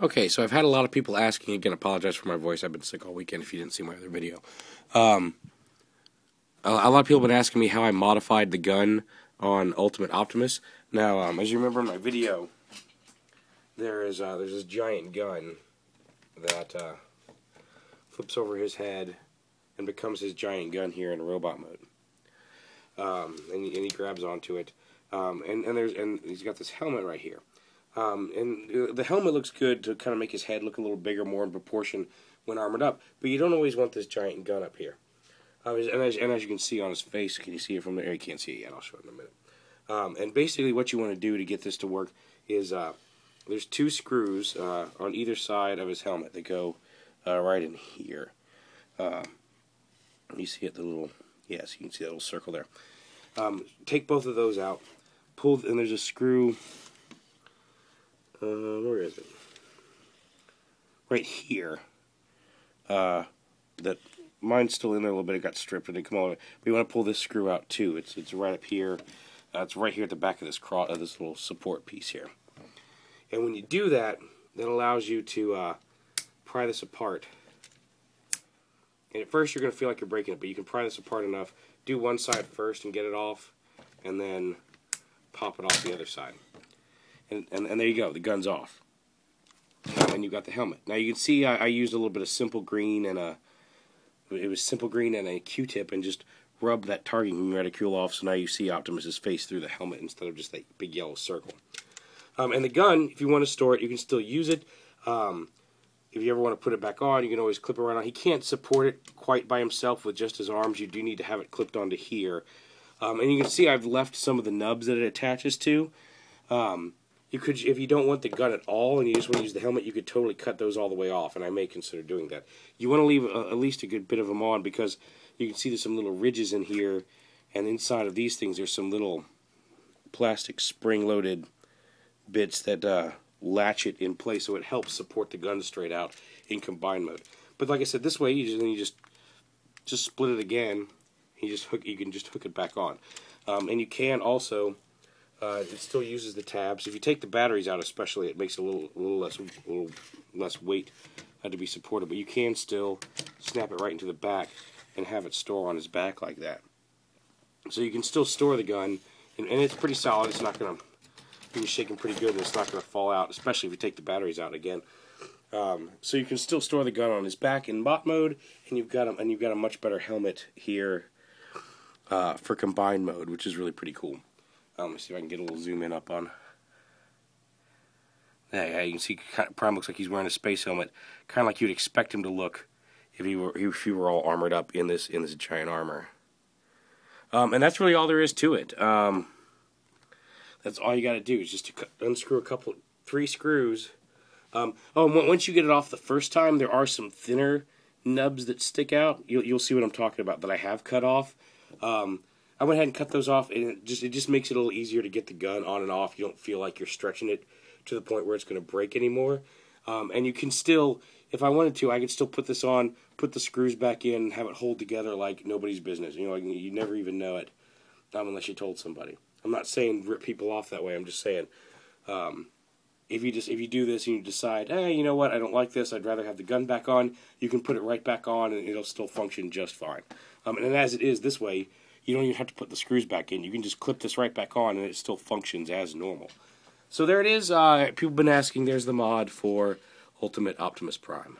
Okay, so I've had a lot of people asking, again, apologize for my voice, I've been sick all weekend if you didn't see my other video. A lot of people have been asking me how I modified the gun on Ultimate Optimus. Now, as you remember in my video, there's this giant gun that flips over his head and becomes his giant gun here in robot mode. And he grabs onto it, and he's got this helmet right here. And the helmet looks good to kind of make his head look a little bigger, more in proportion when armored up. But you don't always want this giant gun up here. And as you can see on his face, can you see it from there? You can't see it yet. I'll show it in a minute. And basically, what you want to do to get this to work is there's two screws on either side of his helmet that go right in here. You see it, the little, yes, you can see that little circle there. Take both of those out. Pull, and there's a screw. Where is it? Right here. That mine's still in there a little bit. It got stripped and it come all the way. But you want to pull this screw out too. It's right up here. It's right here at the back of this this little support piece here. And when you do that, that allows you to pry this apart. And at first you're going to feel like you're breaking it, but you can pry this apart enough. Do one side first and get it off, and then pop it off the other side. And there you go, the gun's off. And you've got the helmet. Now you can see I used a little bit of simple green and a Q-tip and just rubbed that targeting reticule off, so now you see Optimus's face through the helmet instead of just that big yellow circle. And the gun, if you want to store it, you can still use it. If you ever want to put it back on, you can always clip it right on. He can't support it quite by himself with just his arms. You do need to have it clipped onto here. And you can see I've left some of the nubs that it attaches to. You could, if you don't want the gun at all and you just want to use the helmet, you could totally cut those all the way off, and I may consider doing that. You want to leave at least a good bit of them on, because you can see there's some little ridges in here, and inside of these things there's some little plastic spring-loaded bits that latch it in place, so it helps support the gun straight out in combined mode. But like I said, this way you just split it again. You can just hook it back on, and you can also. It still uses the tabs. If you take the batteries out, especially, it makes a little less weight to be supported. But you can still snap it right into the back and have it store on his back like that. So you can still store the gun, and it's pretty solid. It's not going to be shaking pretty good, and it's not going to fall out, especially if you take the batteries out again. So you can still store the gun on his back in bot mode, and you've got a much better helmet here for combined mode, which is really pretty cool. Let's see if I can get a little zoom in up on. Yeah, you can see Prime looks like he's wearing a space helmet, kind of like you'd expect him to look if he were all armored up in this giant armor. And that's really all there is to it. That's all you got to do is just to unscrew three screws. And once you get it off the first time, there are some thinner nubs that stick out. You'll see what I'm talking about that I have cut off. I went ahead and cut those off, and it just makes it a little easier to get the gun on and off. You don't feel like you're stretching it to the point where it's going to break anymore. And you can still, if I wanted to, I could still put this on, put the screws back in, and have it hold together like nobody's business. You know, you never even know it unless you told somebody. I'm not saying rip people off that way. I'm just saying if you do this and you decide, hey, you know what, I don't like this, I'd rather have the gun back on, you can put it right back on, and it'll still function just fine. And as it is this way, you don't even have to put the screws back in. You can just clip this right back on, and it still functions as normal. So there it is. People have been asking. There's the mod for Ultimate Optimus Prime.